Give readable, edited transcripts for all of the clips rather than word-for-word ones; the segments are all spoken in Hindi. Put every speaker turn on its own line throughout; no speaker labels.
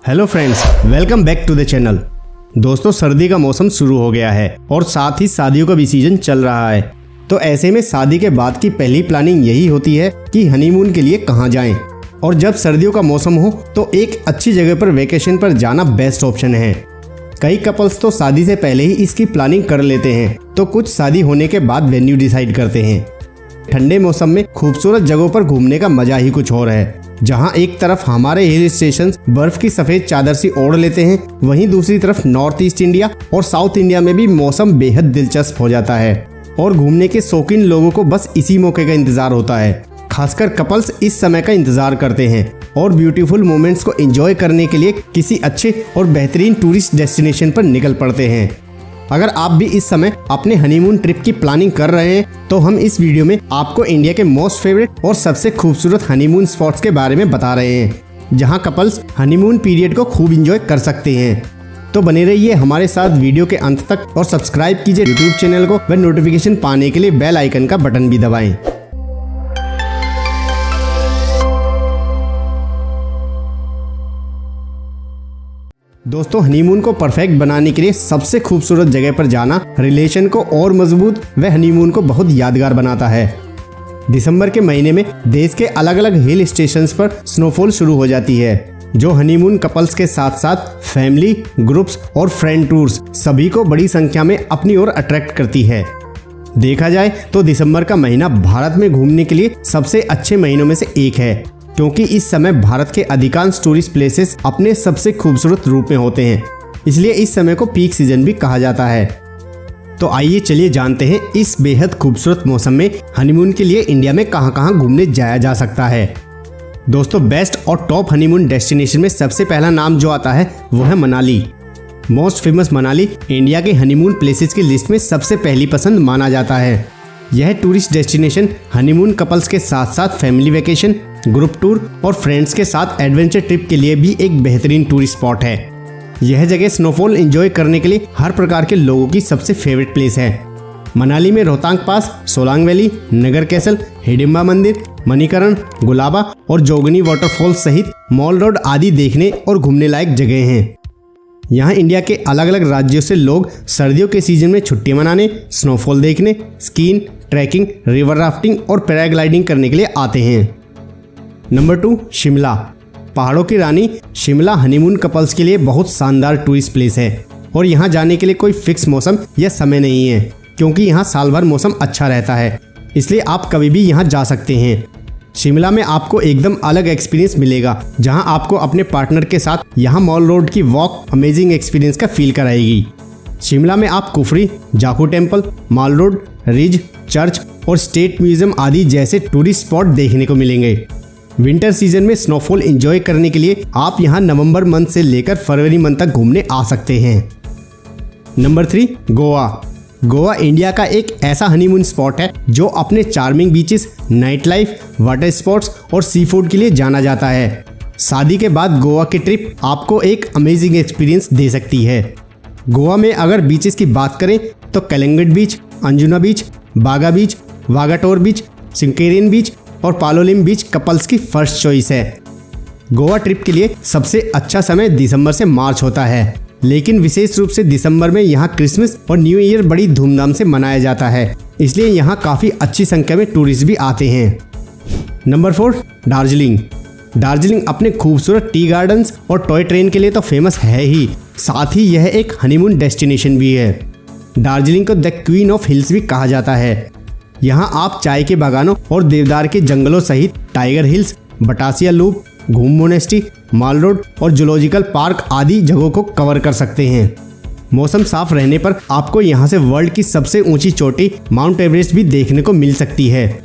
Hello friends, welcome back to the channel. दोस्तों, सर्दी का मौसम शुरू हो गया है और साथ ही शादियों का भी सीजन चल रहा है। तो ऐसे में शादी के बाद की पहली प्लानिंग यही होती है कि हनीमून के लिए कहाँ जाएं। और जब सर्दियों का मौसम हो तो एक अच्छी जगह पर वेकेशन पर जाना बेस्ट ऑप्शन है। कई कपल्स तो शादी से पहले ही इसकी प्लानिंग कर लेते हैं, तो कुछ शादी होने के बाद वेन्यू डिसाइड करते हैं। ठंडे मौसम में खूबसूरत जगहों पर घूमने का मजा ही कुछ और है। जहां एक तरफ हमारे हिल स्टेशन बर्फ की सफेद चादर सी ओढ़ लेते हैं, वहीं दूसरी तरफ नॉर्थ ईस्ट इंडिया और साउथ इंडिया में भी मौसम बेहद दिलचस्प हो जाता है। और घूमने के शौकीन लोगों को बस इसी मौके का इंतजार होता है। खासकर कपल्स इस समय का इंतजार करते हैं और ब्यूटीफुल मोमेंट्स को एंजॉय करने के लिए किसी अच्छे और बेहतरीन टूरिस्ट डेस्टिनेशन पर निकल पड़ते हैं। अगर आप भी इस समय अपने हनीमून ट्रिप की प्लानिंग कर रहे हैं तो हम इस वीडियो में आपको इंडिया के मोस्ट फेवरेट और सबसे खूबसूरत हनीमून स्पॉट्स के बारे में बता रहे हैं, जहां कपल्स हनीमून पीरियड को खूब एंजॉय कर सकते हैं। तो बने रहिए हमारे साथ वीडियो के अंत तक और सब्सक्राइब कीजिए यूट्यूब चैनल को व नोटिफिकेशन पाने के लिए बेल आइकन का बटन भी दबाएं। दोस्तों, हनीमून को परफेक्ट बनाने के लिए सबसे खूबसूरत जगह पर जाना रिलेशन को और मजबूत व हनीमून को बहुत यादगार बनाता है। दिसंबर के महीने में देश के अलग अलग हिल स्टेशंस पर स्नोफॉल शुरू हो जाती है, जो हनीमून कपल्स के साथ साथ फैमिली, ग्रुप्स और फ्रेंड टूर्स सभी को बड़ी संख्या में अपनी ओर अट्रैक्ट करती है। देखा जाए तो दिसंबर का महीना भारत में घूमने के लिए सबसे अच्छे महीनों में से एक है, क्योंकि इस समय भारत के अधिकांश टूरिस्ट प्लेसेस अपने सबसे खूबसूरत रूप में होते हैं। इसलिए इस समय को पीक सीजन भी कहा जाता है। तो आइए चलिए जानते हैं इस बेहद खूबसूरत मौसम में हनीमून के लिए इंडिया में कहां-कहां घूमने जाया जा सकता है। दोस्तों, बेस्ट और टॉप हनीमून डेस्टिनेशन में सबसे पहला नाम जो आता है वो है Manali. Most famous Manali India के हनीमून प्लेसेस की लिस्ट में सबसे पहली पसंद माना जाता है। यह टूरिस्ट डेस्टिनेशन हनीमून कपल्स के साथ साथ फैमिली वेकेशन, ग्रुप टूर और फ्रेंड्स के साथ एडवेंचर ट्रिप के लिए भी एक बेहतरीन टूरिस्ट स्पॉट है। यह जगह स्नोफॉल एंजॉय करने के लिए हर प्रकार के लोगों की सबसे फेवरेट प्लेस है। मनाली में रोहतांग पास, सोलांग वैली, नगर कैसल, हिडिंबा मंदिर, मणिकरण, गुलाबा और जोगनी वाटरफॉल सहित मॉल रोड आदि देखने और घूमने लायक जगह हैं। यहाँ इंडिया के अलग अलग राज्यों से लोग सर्दियों के सीजन में छुट्टी मनाने, स्नोफॉल देखने, स्कीइंग, ट्रैकिंग, रिवर राफ्टिंग और पैराग्लाइडिंग करने के लिए आते हैं। नंबर 2, शिमला। पहाड़ों की रानी शिमला हनीमून कपल्स के लिए बहुत शानदार टूरिस्ट प्लेस है और यहाँ जाने के लिए कोई फिक्स मौसम या समय नहीं है, क्योंकि यहाँ साल भर मौसम अच्छा रहता है। इसलिए आप कभी भी यहाँ जा सकते हैं। शिमला में आपको एकदम अलग एक्सपीरियंस मिलेगा, जहाँ आपको अपने पार्टनर के साथ यहाँ मॉल रोड की वॉक अमेजिंग एक्सपीरियंस का फील कराएगी। शिमला में आप Kufri, Jakhu temple, mall road, ridge, church और स्टेट म्यूजियम आदि जैसे टूरिस्ट स्पॉट देखने को मिलेंगे। विंटर सीजन में स्नोफॉल एंजॉय करने के लिए आप यहाँ नवंबर मंथ से लेकर फरवरी मंथ तक घूमने आ सकते हैं। नंबर 3, गोवा। गोवा इंडिया का एक ऐसा हनीमून स्पॉट है जो अपने charming beaches, night life, water spots और सी फूड के लिए जाना जाता है। शादी के बाद गोवा की ट्रिप आपको एक अमेजिंग एक्सपीरियंस दे सकती है। गोवा में अगर बीचेस की बात करें तो कलिंगट बीच, अंजुना बीच, बागा बीच, वागाटोर बीच, सिंकेरियन बीच और पालोलिम बीच कपल्स की फर्स्ट चॉइस है। गोवा ट्रिप के लिए सबसे अच्छा समय दिसंबर से मार्च होता है, लेकिन विशेष रूप से दिसंबर में यहाँ क्रिसमस और न्यू ईयर बड़ी धूमधाम से मनाया जाता है, इसलिए यहाँ काफ़ी अच्छी संख्या में टूरिस्ट भी आते हैं। नंबर 4, दार्जिलिंग। दार्जिलिंग अपने खूबसूरत टी गार्डन्स और टॉय ट्रेन के लिए तो फेमस है ही, साथ ही यह एक हनीमून डेस्टिनेशन भी है। दार्जिलिंग को द क्वीन ऑफ हिल्स भी कहा जाता है। यहाँ आप चाय के बागानों और देवदार के जंगलों सहित टाइगर हिल्स, बटासिया लूप, घूम मोनेस्ट्री, मॉल रोड और जूलॉजिकल पार्क आदि जगहों को कवर कर सकते हैं। मौसम साफ रहने पर आपको यहाँ से वर्ल्ड की सबसे ऊंची चोटी माउंट एवरेस्ट भी देखने को मिल सकती है।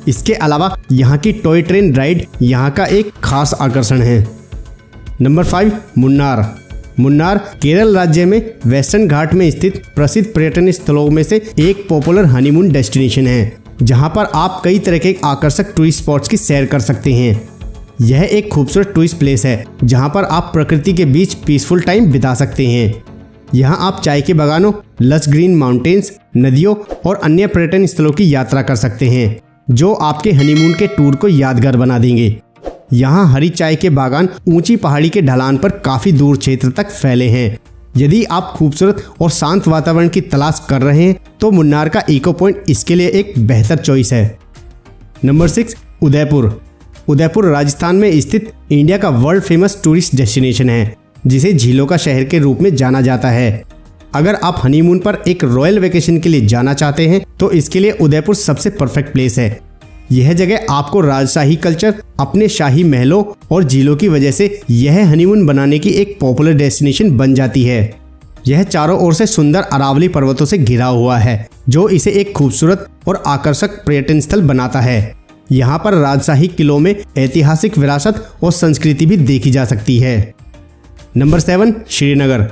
इसके अलावा यहाँ की टॉय ट्रेन राइड यहाँ का एक खास आकर्षण है। नंबर 5, मुन्नार। मुन्नार केरल राज्य में वेस्टर्न घाट में स्थित प्रसिद्ध पर्यटन स्थलों में से एक पॉपुलर हनीमून डेस्टिनेशन है, जहां पर आप कई तरह के आकर्षक टूरिस्ट स्पॉट्स की सैर कर सकते हैं। यह एक खूबसूरत टूरिस्ट प्लेस है जहां पर आप प्रकृति के बीच पीसफुल टाइम बिता सकते हैं। यहां आप चाय के बागानों, लश ग्रीन माउंटेन्स, नदियों और अन्य पर्यटन स्थलों की यात्रा कर सकते हैं, जो आपके हनीमून के टूर को यादगार बना देंगे। यहाँ हरी चाय के बागान ऊंची पहाड़ी के ढलान पर काफी दूर क्षेत्र तक फैले हैं। यदि आप खूबसूरत और शांत वातावरण की तलाश कर रहे हैं तो मुन्नार का इको पॉइंट इसके लिए एक बेहतर चॉइस है। नंबर 6, उदयपुर। उदयपुर राजस्थान में स्थित इंडिया का वर्ल्ड फेमस टूरिस्ट डेस्टिनेशन है, जिसे झीलों का शहर के रूप में जाना जाता है। अगर आप हनीमून पर एक रॉयल वेकेशन के लिए जाना चाहते हैं तो इसके लिए उदयपुर सबसे परफेक्ट प्लेस है। यह जगह आपको राजशाही कल्चर, अपने शाही महलों और झीलों की वजह से यह हनीमून बनाने की एक पॉपुलर डेस्टिनेशन बन जाती है। यह चारों ओर से सुंदर अरावली पर्वतों से घिरा हुआ है, जो इसे एक खूबसूरत और आकर्षक पर्यटन स्थल बनाता है। यहाँ पर राजशाही किलों में ऐतिहासिक विरासत और संस्कृति भी देखी जा सकती है। नंबर 7, श्रीनगर।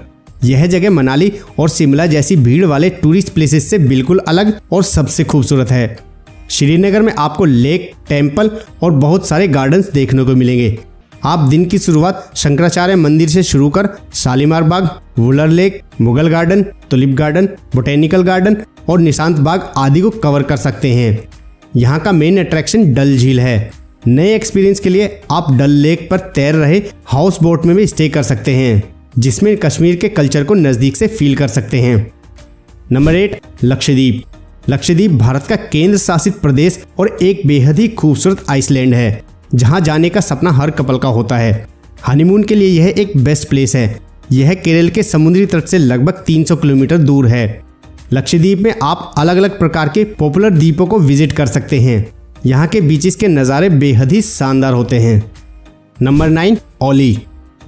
यह जगह मनाली और शिमला जैसी भीड़ वाले टूरिस्ट प्लेसेस से बिल्कुल अलग और सबसे खूबसूरत है। श्रीनगर में आपको लेक, टेम्पल और बहुत सारे गार्डन्स देखने को मिलेंगे। आप दिन की शुरुआत शंकराचार्य मंदिर से शुरू कर Shalimar Bagh, Wular lake, Mughal garden, tulip garden, botanical garden और निशांत बाग आदि को कवर कर सकते हैं। यहाँ का मेन अट्रैक्शन डल झील है। नए एक्सपीरियंस के लिए आप डल लेक पर तैर रहे हाउस बोट में भी स्टे कर सकते हैं, जिसमें कश्मीर के कल्चर को नज़दीक से फील कर सकते हैं। नंबर 8, लक्षद्वीप। लक्षद्वीप भारत का केंद्र शासित प्रदेश और एक बेहद ही खूबसूरत आइसलैंड है, जहां जाने का सपना हर कपल का होता है। हनीमून के लिए यह एक बेस्ट प्लेस है। यह केरल के समुद्री तट से लगभग 300 किलोमीटर दूर है। लक्षद्वीप में आप अलग अलग प्रकार के पॉपुलर द्वीपों को विजिट कर सकते हैं। यहाँ के बीचेस के नज़ारे बेहद ही शानदार होते हैं। नंबर 9, औली।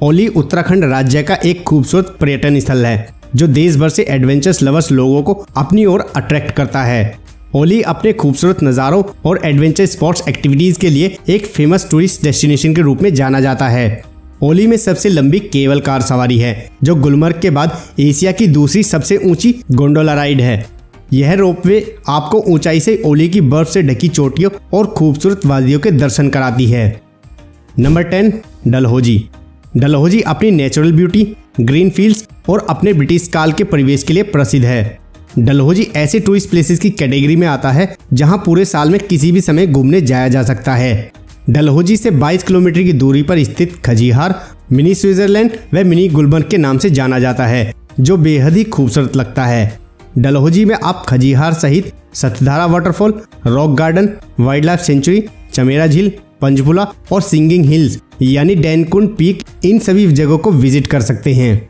औली उत्तराखंड राज्य का एक खूबसूरत पर्यटन स्थल है, जो देश भर से एडवेंचर्स लवर्स लोगों को अपनी ओर अट्रैक्ट करता है। औली अपने खूबसूरत नज़ारों और एडवेंचर स्पोर्ट्स एक्टिविटीज़ के लिए एक फेमस टूरिस्ट डेस्टिनेशन के रूप में जाना जाता है। औली में सबसे लंबी केबल कार सवारी है, जो गुलमर्ग के बाद एशिया की दूसरी सबसे ऊंची गोंडोला राइड है। यह रोपवे आपको ऊंचाई से औली की बर्फ से ढकी चोटियों और खूबसूरत वादियों के दर्शन कराती है। नंबर 10, डलहौजी। डलहौजी अपनी नेचुरल ब्यूटी, ग्रीन फील्ड्स और अपने ब्रिटिश काल के परिवेश के लिए प्रसिद्ध है। डलहौजी ऐसे टूरिस्ट प्लेसेस की कैटेगरी में आता है जहां पूरे साल में किसी भी समय घूमने जाया जा सकता है। डलहौजी से 22 किलोमीटर की दूरी पर स्थित खजीहार मिनी स्विट्जरलैंड व मिनी गुलमर्ग के नाम से जाना जाता है, जो बेहद ही खूबसूरत लगता है। डलहौजी में आप खजीहार सहित Satdhara waterfall, rock garden, wild life sanctuary, Chamera झील, पंचपुला और सिंगिंग हिल्स यानी डैनकुंड पीक, इन सभी जगहों को विजिट कर सकते हैं।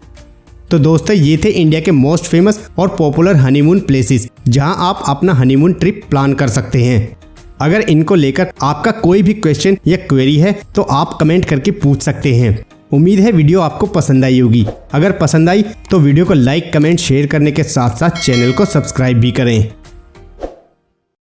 तो दोस्तों, ये थे इंडिया के मोस्ट फेमस और पॉपुलर हनीमून प्लेसेस, जहां आप अपना हनीमून ट्रिप प्लान कर सकते हैं। अगर इनको लेकर आपका कोई भी क्वेश्चन या क्वेरी है तो आप कमेंट करके पूछ सकते हैं। उम्मीद है वीडियो आपको पसंद आई होगी। अगर पसंद आई तो वीडियो को लाइक, कमेंट, शेयर करने के साथ साथ चैनल को सब्सक्राइब भी करें।